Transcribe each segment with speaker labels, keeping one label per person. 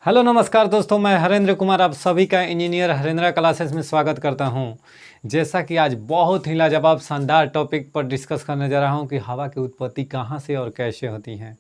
Speaker 1: Hello नमस्कार दोस्तों, मैं हरेंद्र कुमार आप सभी का इंजीनियर हरेंद्र क्लासेस में स्वागत करता हूं। जैसा कि आज बहुत ही लाजवाब शानदार टॉपिक पर डिस्कस करने जा रहा हूं कि हवा की उत्पत्ति कहां से और कैसे होती है।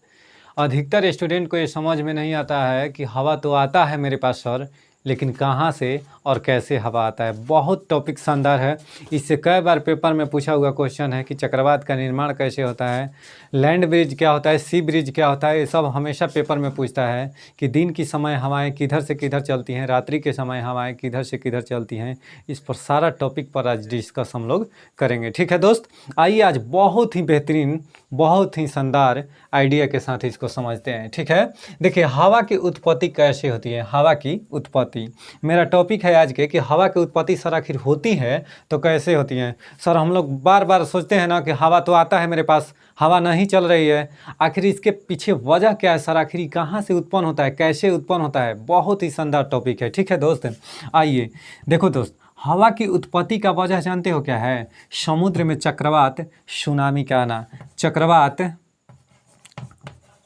Speaker 1: अधिकतर स्टूडेंट को ये समझ में नहीं आता है कि हवा तो आता है मेरे पास सर, लेकिन कहाँ से और कैसे हवा आता है। बहुत टॉपिक शानदार है। इससे कई बार पेपर में पूछा हुआ क्वेश्चन है कि चक्रवात का निर्माण कैसे होता है, लैंड ब्रिज क्या होता है, सी ब्रिज क्या होता है। ये सब हमेशा पेपर में पूछता है कि दिन की समय हवाएं किधर से किधर चलती हैं, रात्रि के समय हवाएं किधर से किधर चलती हैं। इस पर सारा टॉपिक पर आज डिस्कस हम लोग करेंगे। ठीक है दोस्त, आइए आज बहुत ही बेहतरीन, बहुत ही शानदार आइडिया के साथ इसको समझते हैं। ठीक है, देखिए हवा की उत्पत्ति कैसे होती है। हवा की उत्पत्ति मेरा टॉपिक है आज के कि हवा की उत्पत्ति सर आखिर होती है तो कैसे होती है। सर हम लोग बार बार सोचते हैं ना कि हवा तो आता है मेरे पास, हवा नहीं चल रही है। आखिर इसके पीछे वजह क्या है सर, आखिर कहाँ से उत्पन्न होता है, कैसे उत्पन्न होता है। बहुत ही शानदार टॉपिक है। ठीक है दोस्त, आइए देखो दोस्त, हवा की उत्पत्ति का वजह जानते हो क्या है। समुद्र में चक्रवात, सुनामी का आना।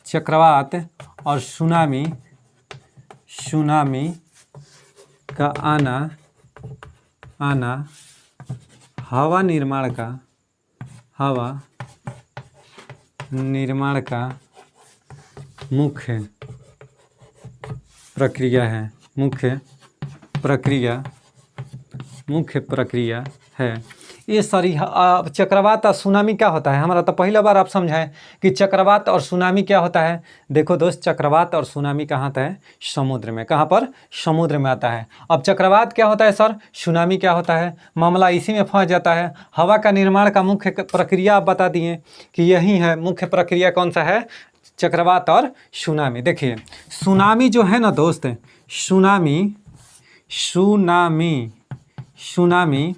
Speaker 1: चक्रवात और सुनामी का आना हवा निर्माण का मुख्य प्रक्रिया है। ये सॉरी, चक्रवात और सुनामी क्या होता है। हमारा तो पहला बार आप समझाएं कि चक्रवात और सुनामी क्या होता है। देखो दोस्त, चक्रवात और सुनामी कहाँ आता है, समुद्र में। कहाँ पर, समुद्र में आता है। अब चक्रवात क्या होता है सर, सुनामी क्या होता है, मामला इसी में फंस जाता है। हवा का निर्माण का मुख्य प्रक्रिया आप बता दिए कि यही है। मुख्य प्रक्रिया कौन सा है, चक्रवात और सुनामी। देखिए सुनामी जो है ना दोस्त, सुनामी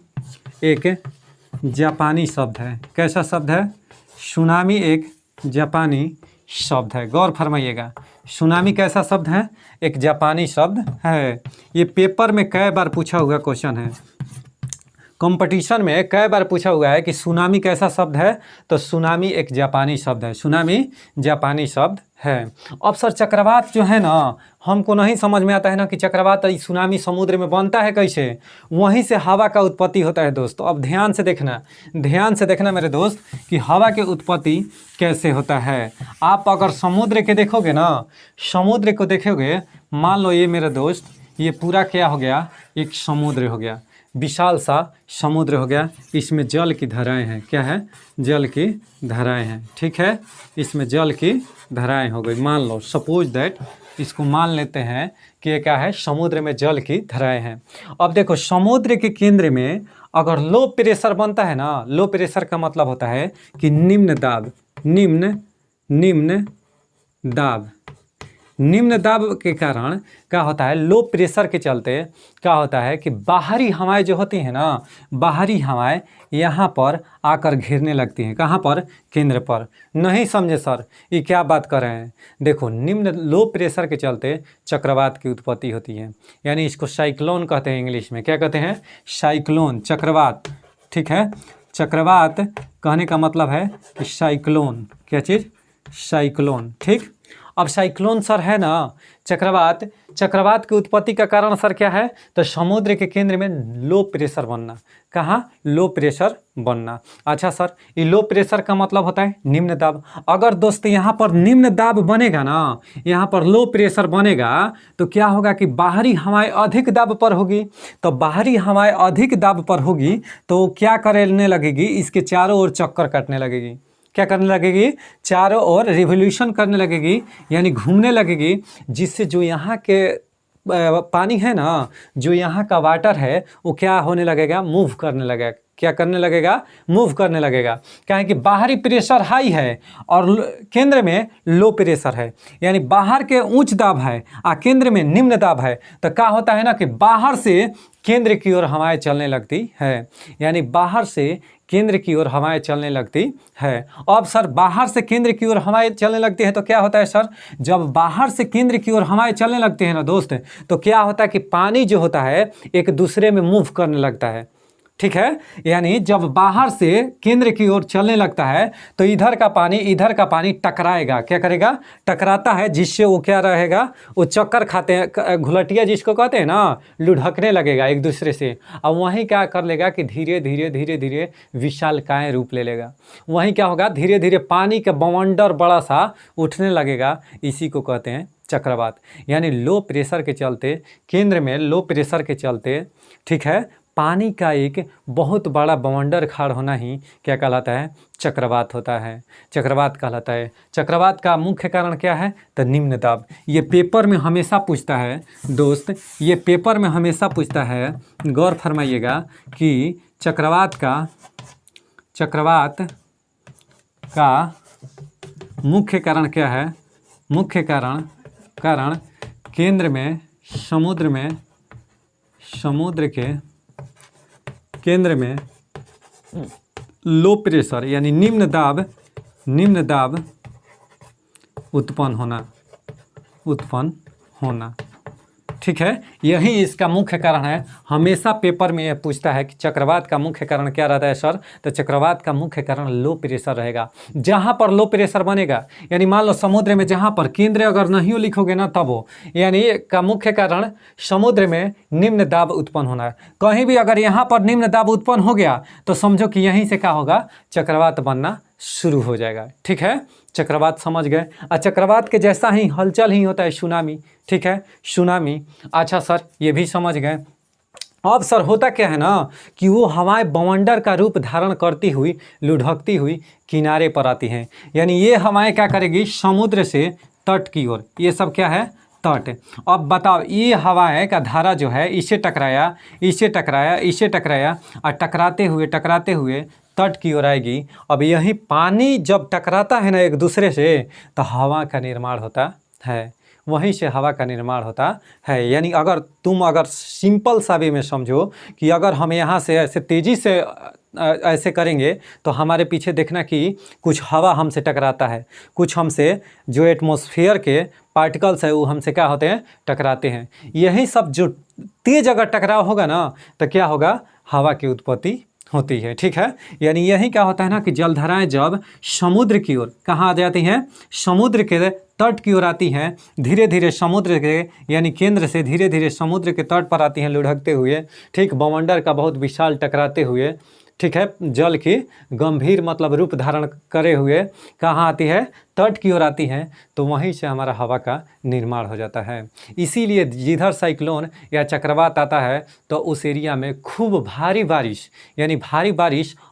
Speaker 1: एक जापानी शब्द है। कैसा शब्द है, सुनामी एक जापानी शब्द है। गौर फरमाइएगा, सुनामी कैसा शब्द है, एक जापानी शब्द है। ये पेपर में कई बार पूछा हुआ क्वेश्चन है, कंपटीशन में कई बार पूछा हुआ है कि सुनामी कैसा शब्द है, तो सुनामी एक जापानी शब्द है। सुनामी जापानी शब्द है। अब सर चक्रवात जो है ना, हमको नहीं समझ में आता है ना कि चक्रवात सुनामी समुद्र में बनता है कैसे। वहीं से हवा का उत्पत्ति होता है दोस्तों। अब ध्यान से देखना मेरे दोस्त कि हवा की उत्पत्ति कैसे होता है। आप अगर समुद्र के देखोगे ना, समुद्र को देखोगे, मान लो ये मेरे दोस्त, ये पूरा क्या हो गया, एक समुद्र हो गया, विशाल सा समुद्र हो गया। इसमें जल की धाराएं हैं। क्या है, जल की धाराएं हैं। ठीक है, इसमें जल की धाराएं हो गई। मान लो, सपोज दैट, इसको मान लेते हैं कि ये क्या है, समुद्र में जल की धाराएं हैं। अब देखो समुद्र के केंद्र में अगर लो प्रेशर बनता है ना, लो प्रेशर का मतलब होता है कि निम्न दाब के कारण क्या होता है, लो प्रेशर के चलते क्या होता है कि बाहरी हवाएं जो होती हैं ना, बाहरी हवाएं यहाँ पर आकर घेरने लगती हैं। कहाँ पर, केंद्र पर। नहीं समझे सर, ये क्या बात कर रहे हैं। देखो लो प्रेशर के चलते चक्रवात की उत्पत्ति होती है। यानी इसको साइक्लोन कहते हैं इंग्लिश में। क्या कहते हैं, साइक्लोन, चक्रवात। ठीक है, चक्रवात कहने का मतलब है कि साइक्लोन। क्या चीज़, साइक्लोन। ठीक, अब साइक्लोन सर है ना, चक्रवात की उत्पत्ति का कारण सर क्या है, तो समुद्र के केंद्र में लो प्रेशर बनना। कहाँ, लो प्रेशर बनना। अच्छा सर, ये लो प्रेशर का मतलब होता है निम्न दाब। अगर दोस्त यहाँ पर निम्न दाब बनेगा ना, यहाँ पर लो प्रेशर बनेगा, तो क्या होगा कि बाहरी हवाएं अधिक दाब पर होगी। तो बाहरी हवाएं अधिक दाब पर होगी तो क्या करने लगेगी, इसके चारों ओर चक्कर काटने लगेगी। क्या करने लगेगी, चारों ओर रिवोल्यूशन करने लगेगी, यानी घूमने लगेगी। जिससे जो यहाँ के पानी है ना, जो यहाँ का वाटर है, वो क्या होने लगेगा, मूव करने लगेगा। क्या करने लगेगा, मूव करने लगेगा। क्या है कि बाहरी प्रेशर हाई है और केंद्र में लो प्रेशर है, यानी बाहर के उच्च दाब है और केंद्र में निम्न दाब है। तो क्या होता है ना कि बाहर से केंद्र की ओर हवाएं चलने लगती है। यानी बाहर से केंद्र की ओर हवाएं चलने लगती है। अब सर बाहर से केंद्र की ओर हवाएं चलने लगती है तो क्या होता है सर, जब बाहर से केंद्र की ओर हवाएं चलने लगती है ना दोस्त, तो क्या होता है कि पानी जो होता है एक दूसरे में मूव करने लगता है। ठीक है। यानी जब बाहर से केंद्र की ओर चलने लगता है तो इधर का पानी टकराएगा, क्या करेगा, टकराता है, जिससे वो क्या रहेगा, वो चक्कर खाते हैं, घुलटिया जिसको कहते हैं ना, लुढ़कने लगेगा एक दूसरे से। अब वहीं क्या कर लेगा कि धीरे धीरे धीरे धीरे विशालकाय रूप ले लेगा। वहीं क्या होगा, धीरे धीरे पानी का बवंडर बड़ा सा उठने लगेगा। इसी को कहते हैं चक्रवात। यानी लो प्रेशर के चलते, केंद्र में लो प्रेशर के चलते, ठीक है, पानी का एक बहुत बड़ा बवंडर खाड़ होना ही क्या कहलाता है, चक्रवात होता है, चक्रवात कहलाता है। चक्रवात का मुख्य कारण क्या है, तो निम्न दाब। ये पेपर में हमेशा पूछता है दोस्त, ये पेपर में हमेशा पूछता है, गौर फरमाइएगा कि चक्रवात का मुख्य कारण क्या है। मुख्य कारण केंद्र में, समुद्र के केंद्र में लो प्रेशर यानी निम्न दाब उत्पन्न होना, ठीक है। यही इसका मुख्य कारण है। हमेशा पेपर में यह पूछता है कि चक्रवात का मुख्य कारण क्या रहता है सर, तो चक्रवात का मुख्य कारण लो प्रेशर रहेगा। जहाँ पर लो प्रेशर बनेगा, यानी मान लो समुद्र में जहाँ पर केंद्र अगर नहीं लिखोगे ना तब हो, यानी का मुख्य कारण समुद्र में निम्न दाब उत्पन्न होना है। कहीं भी अगर यहाँ पर निम्न दाब उत्पन्न हो गया तो समझो कि यहीं से क्या होगा, चक्रवात बनना शुरू हो जाएगा, ठीक है। चक्रवात समझ गए। और चक्रवात के जैसा ही हलचल ही होता है सुनामी, ठीक है, सुनामी। अच्छा सर ये भी समझ गए। अब सर होता क्या है ना कि वो हवाएं बवंडर का रूप धारण करती हुई, लुढ़कती हुई किनारे पर आती हैं। यानी ये हवाएं क्या करेगी, समुद्र से तट की ओर, ये सब क्या है, तट। अब बताओ ये हवाएं का धारा जो है, इससे टकराया और टकराते हुए तट की ओर आएगी। अब यही पानी जब टकराता है ना एक दूसरे से तो हवा का निर्माण होता है, वहीं से हवा का निर्माण होता है। यानी अगर सिंपल सा वे में समझो कि अगर हम यहाँ से ऐसे तेज़ी से ऐसे करेंगे तो हमारे पीछे देखना कि कुछ हवा हमसे टकराता है, कुछ हमसे जो एटमॉस्फेयर के पार्टिकल्स है वो हमसे क्या होते हैं, टकराते हैं। यही सब जो तेज अगर टकराव होगा ना तो क्या होगा, हवा की उत्पत्ति होती है, ठीक है। यानी यही क्या होता है ना कि जलधाराएं जब समुद्र की ओर कहाँ आ जाती हैं, समुद्र के तट की ओर आती हैं, धीरे धीरे समुद्र के यानी केंद्र से धीरे धीरे समुद्र के तट पर आती हैं लुढ़कते हुए, ठीक, बवंडर का बहुत विशाल टकराते हुए, ठीक है, जल की गंभीर मतलब रूप धारण करे हुए कहाँ आती है, तट की ओर आती हैं, तो वहीं से हमारा हवा का निर्माण हो जाता है। इसीलिए जिधर साइक्लोन या चक्रवात आता है तो उस एरिया में खूब भारी बारिश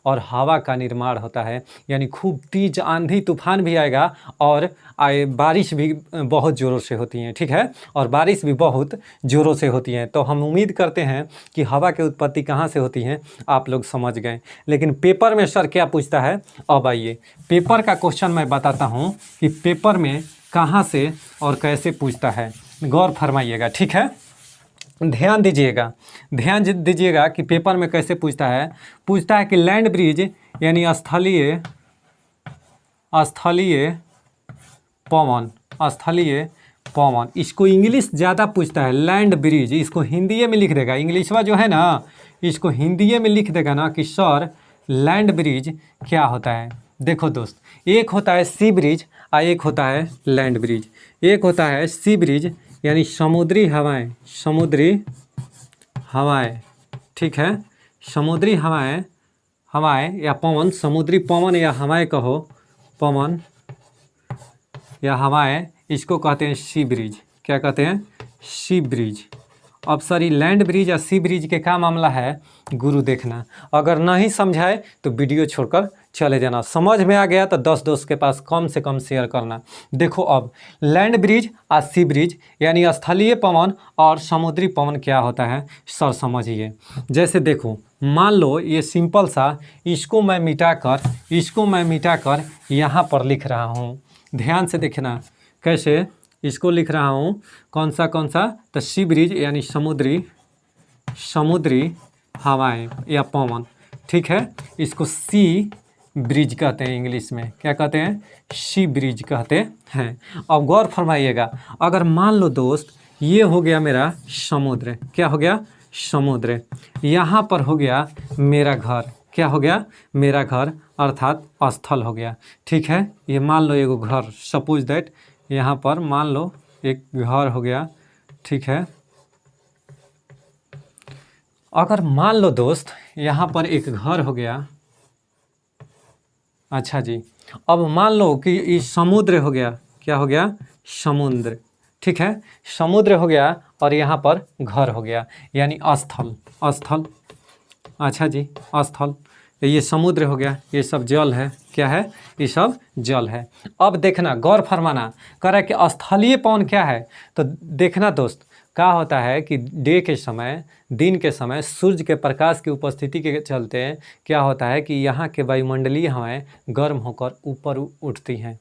Speaker 1: और हवा का निर्माण होता है। यानी खूब तेज आंधी तूफान भी आएगा और बारिश भी बहुत ज़ोरों से होती हैं, ठीक है, और बारिश भी बहुत ज़ोरों से होती हैं। तो हम उम्मीद करते हैं कि हवा की उत्पत्ति कहाँ से होती है आप लोग समझ गए। लेकिन पेपर में सर क्या पूछता है, अब आइए पेपर का क्वेश्चन मैं बताता हूँ कि पेपर में कहाँ से और कैसे पूछता है, गौर फरमाइएगा, ठीक है। ध्यान दीजिएगा कि पेपर में कैसे पूछता है कि लैंड ब्रिज यानी स्थलीय पवन, इसको इंग्लिश ज़्यादा पूछता है, लैंड ब्रिज। इसको हिंदी में लिख देगा, इंग्लिशवा जो है ना इसको हिंदी में लिख देगा ना कि सर लैंड ब्रिज क्या होता है। देखो दोस्त, एक होता है सी ब्रिज और एक होता है लैंड ब्रिज। एक होता है सी ब्रिज यानी समुद्री हवाएं, ठीक है, समुद्री हवाएं या पवन, समुद्री पवन या हवाएं कहो, पवन या हवाएं, इसको कहते हैं सी ब्रिज। क्या कहते हैं, सी ब्रिज। अब सर ये लैंड ब्रिज या सी ब्रिज के क्या मामला है गुरु देखना, अगर नहीं समझाए तो वीडियो छोड़कर चले जाना। समझ में आ गया तो 10 दोस्त के पास कम से कम शेयर करना। देखो अब लैंड ब्रिज और सी ब्रिज यानी स्थलीय पवन और समुद्री पवन क्या होता है सर समझिए। जैसे देखो मान लो ये सिंपल सा, इसको मैं मिटा कर यहाँ पर लिख रहा हूँ। ध्यान से देखना कैसे इसको लिख रहा हूँ, कौन सा तो सी ब्रिज यानी समुद्री हवाएं या पवन, ठीक है, इसको सी ब्रिज कहते हैं, इंग्लिश में क्या कहते हैं, सी ब्रिज कहते हैं। अब गौर फरमाइएगा, अगर मान लो दोस्त ये हो गया मेरा समुद्र, क्या हो गया समुद्र। यहाँ पर हो गया मेरा घर, क्या हो गया, मेरा घर अर्थात स्थल हो गया। ठीक है, ये मान लो एगो घर, सपोज दैट यहाँ पर मान लो एक घर हो गया। ठीक है, अगर मान लो दोस्त यहाँ पर एक घर हो गया, अच्छा जी, अब मान लो कि ये समुद्र हो गया, क्या हो गया, समुद्र। ठीक है, समुद्र हो गया और यहाँ पर घर हो गया, यानी स्थल, स्थल। अच्छा जी, स्थल, ये समुद्र हो गया, ये सब जल है, क्या है, ये सब जल है। अब देखना, गौर फरमाना, कह रहा है कि स्थलीय पवन क्या है। तो देखना दोस्त, क्या होता है कि डे के समय, दिन के समय सूर्य के प्रकाश की उपस्थिति के चलते क्या होता है कि यहाँ के वायुमंडलीय हवाएं गर्म होकर ऊपर उठती हैं,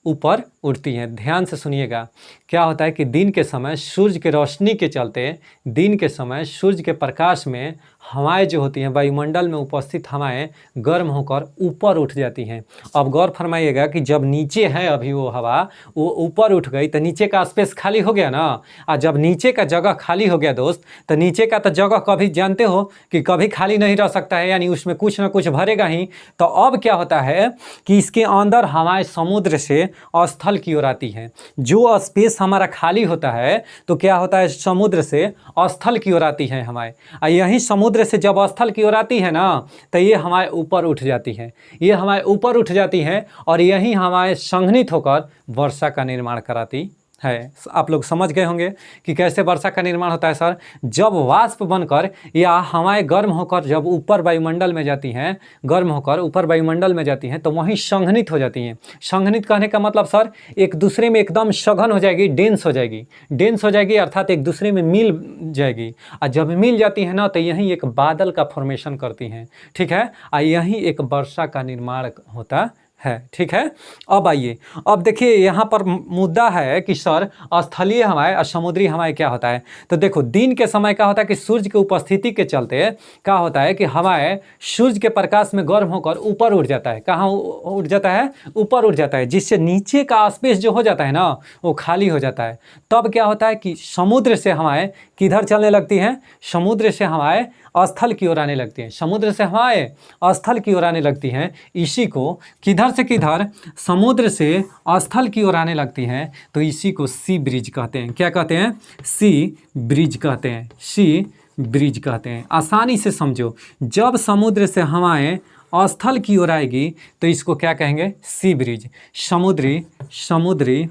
Speaker 1: ऊपर उठती हैं। ध्यान से सुनिएगा, क्या होता है कि दिन के समय सूर्य के रोशनी के चलते, दिन के समय सूर्य के प्रकाश में हवाएं जो होती हैं, वायुमंडल में उपस्थित हवाएं गर्म होकर ऊपर उठ जाती हैं। अब गौर फरमाइएगा कि जब नीचे है अभी वो हवा, वो ऊपर उठ गई तो नीचे का स्पेस खाली हो गया ना। और जब नीचे का जगह खाली हो गया दोस्त, तो नीचे का तो जगह कभी जानते हो कि कभी खाली नहीं रह सकता है, यानी उसमें कुछ ना कुछ भरेगा ही। तो अब क्या होता है कि इसके अंदर हवाएं समुद्र से स्थल की ओर आती हैं। जो स्पेस हमारा खाली होता है तो क्या होता है, समुद्र से स्थल की ओर आती है हवाएं। और यही समुद्र से जब स्थल की ओर आती है ना, तो ये हवाएं ऊपर उठ जाती हैं, ये हवाएं ऊपर उठ जाती हैं और यही हवाएं संघनित होकर वर्षा का निर्माण कराती है। आप लोग समझ गए होंगे कि कैसे वर्षा का निर्माण होता है सर। जब वाष्प बनकर या हवाएं गर्म होकर जब ऊपर वायुमंडल में जाती हैं, गर्म होकर ऊपर वायुमंडल में जाती हैं, तो वहीं संघनित हो जाती हैं। संघनित कहने का मतलब सर, एक दूसरे में एकदम सघन हो जाएगी, डेंस हो जाएगी, डेंस हो जाएगी अर्थात एक दूसरे में मिल जाएगी। और जब मिल जाती है ना, तो यहीं एक बादल का फॉर्मेशन करती हैं। ठीक है, और यहीं एक वर्षा का निर्माण होता है। ठीक है, अब आइए, अब देखिए यहाँ पर मुद्दा है कि सर स्थलीय हवाएं और समुद्री हवाएं क्या होता है। तो देखो, दिन के समय क्या होता है कि सूर्य की उपस्थिति के चलते क्या होता है कि हवाएं सूर्य के प्रकाश में गर्म होकर ऊपर उठ जाता है। कहाँ उठ जाता है, ऊपर उठ जाता है, जिससे नीचे का स्पेस जो हो जाता है ना, वो खाली हो जाता है। तब क्या होता है कि समुद्र से हवाएं किधर चलने लगती हैं, समुद्र से हवाएं स्थल की ओर आने लगती हैं, समुद्र से हवाएं स्थल की ओर आने लगती हैं। इसी को किधर से किधर, समुद्र से स्थल की ओर आने लगती हैं, तो इसी को सी ब्रिज कहते हैं। क्या कहते हैं, सी ब्रिज कहते हैं, सी ब्रिज कहते हैं। आसानी से समझो, जब समुद्र से हवाएं स्थल की ओर आएगी तो इसको क्या कहेंगे, सी ब्रिज। समुद्री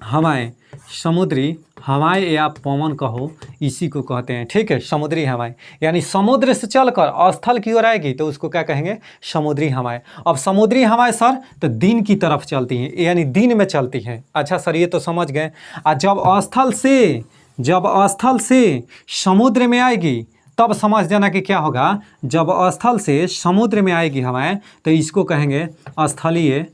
Speaker 1: हवाएं, समुद्री हवाएं या पवन कहो, इसी को कहते हैं। ठीक है, समुद्री हवाएं, यानी समुद्र से चलकर स्थल की ओर आएगी तो उसको क्या कहेंगे, समुद्री हवाएं। अब समुद्री हवाएं सर तो दिन की तरफ चलती हैं, यानी दिन में चलती हैं। अच्छा सर, ये तो समझ गए। और जब स्थल से समुद्र में आएगी तब समझ जाना कि क्या होगा। जब स्थल से समुद्र में आएगी हवाएं तो इसको कहेंगे स्थलीय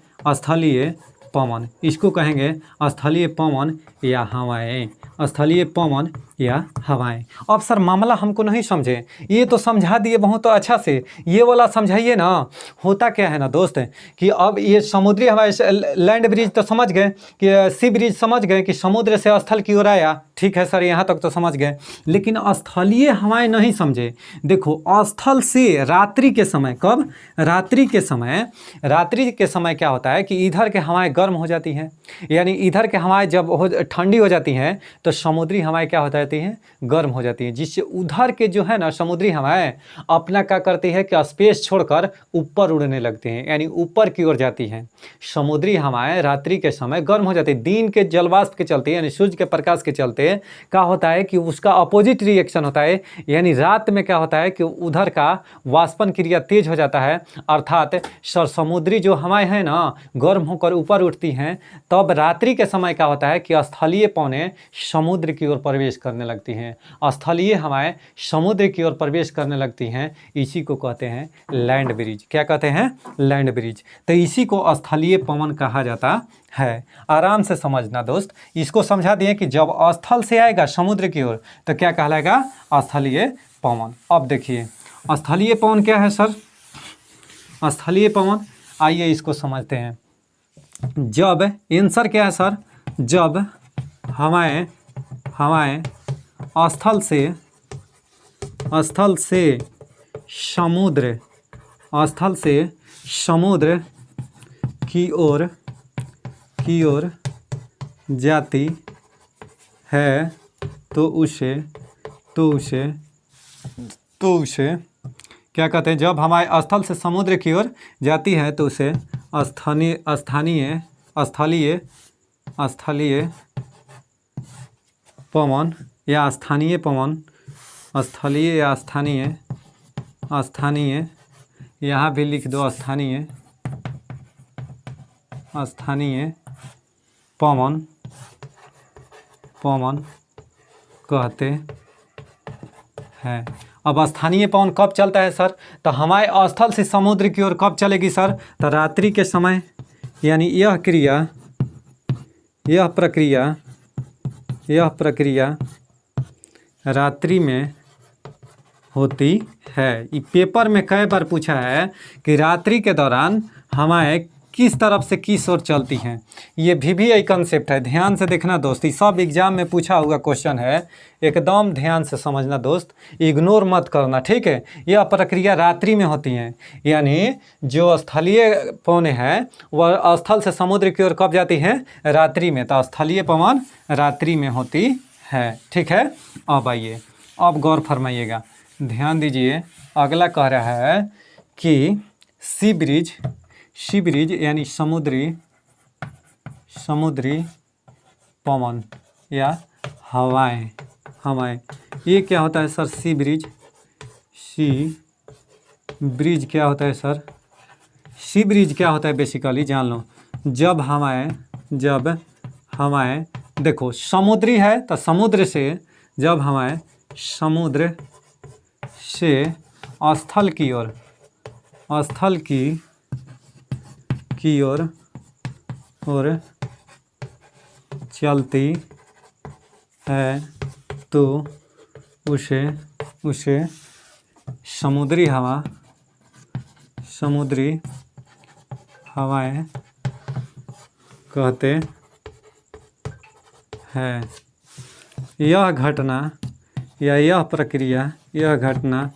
Speaker 1: पवन, इसको कहेंगे स्थलीय पवन या हवाएं, स्थलीय पवन या हवाएं। अब सर मामला हमको नहीं समझे, ये तो समझा दिए बहुत अच्छा से, ये वाला समझाइए ना। होता क्या है ना दोस्त कि अब ये समुद्री हवाएं, लैंड ब्रिज तो समझ गए कि सी ब्रिज समझ गए कि समुद्र से स्थल की ओर आया। ठीक है सर, यहाँ तक तो समझ गए, लेकिन स्थलीय हवाएं नहीं समझे। देखो, स्थल से रात्रि के समय, कब, रात्रि के समय क्या होता है कि इधर के हवाएं गर्म हो जाती हैं, यानी इधर के हवाएं जब ठंडी हो जाती हैं तो समुद्री हवाएं क्या हो जाती हैं, गर्म हो जाती हैं, जिससे उधर के जो है ना समुद्री हवाएं अपना क्या करती है कि स्पेस छोड़कर ऊपर उड़ने लगती हैं, यानी ऊपर की ओर जाती हैं। समुद्री हवाएं रात्रि के समय गर्म हो जाती है, दिन के जलवाष्प के चलते, यानी सूर्य के प्रकाश के चलते क्या होता है कि उसका अपोजिट रिएक्शन होता है, यानी रात में क्या होता है कि उधर का वाष्पन क्रिया तेज हो जाता है, अर्थात समुद्री जो हवाएं हैं ना गर्म होकर ऊपर उठती हैं। तब रात्रि के समय क्या होता है कि स्थलीय पवनें समुद्र की ओर प्रवेश करने लगती हैं, स्थलीय हवाएं समुद्र की ओर प्रवेश करने लगती हैं। इसी को कहते हैं लैंड ब्रिज। क्या कहते हैं, लैंड ब्रिज। तो इसी को स्थलीय पवन कहा जाता है। आराम से समझना दोस्त, इसको समझा दिए कि जब स्थल से आएगा समुद्र की ओर तो क्या कहलाएगा, स्थलीय पवन। अब देखिए स्थलीय पवन क्या है सर, स्थलीय पवन, आइए इसको समझते हैं। जब आंसर क्या है सर, जब हवाएं स्थल से स्थल से समुद्र, स्थल से समुद्र की ओर जाती है तो उसे क्या कहते हैं, जब हमारे स्थल से समुद्र की ओर जाती है तो उसे स्थलीय पवन या स्थानीय पवन, स्थलीय या स्थानीय यहाँ भी लिख दो, स्थानीय पवन कहते हैं। अब स्थानीय पवन कब चलता है सर? तो हमारे स्थल से समुद्र की ओर कब चलेगी सर? तो रात्रि के समय, यानी यह प्रक्रिया रात्रि में होती है। ये पेपर में कई बार पूछा है कि रात्रि के दौरान हवाएं किस तरफ से किस ओर चलती हैं। ये भी एक कंसेप्ट है, ध्यान से देखना दोस्त, ये सब एग्जाम में पूछा हुआ क्वेश्चन है, एकदम ध्यान से समझना दोस्त, इग्नोर मत करना, ठीक है। यह प्रक्रिया रात्रि में होती है, यानी जो स्थलीय पवन है वह स्थल से समुद्र की ओर कब जाती है? रात्रि में। तो स्थलीय पवन रात्रि में होती है, ठीक है। अब आइए, अब गौर फरमाइएगा, ध्यान दीजिए। अगला कह रहा है कि सी ब्रिज यानी समुद्री पवन या हवाएं, ये क्या होता है सर? सी ब्रिज क्या होता है सर? सी ब्रिज क्या होता है बेसिकली जान लो। जब हवाएं देखो समुद्री है तो समुद्र से, जब हवाएं समुद्र से स्थल की ओर चलती है तो उसे समुद्री हवाएं कहते हैं। यह घटना या यह प्रक्रिया, यह घटना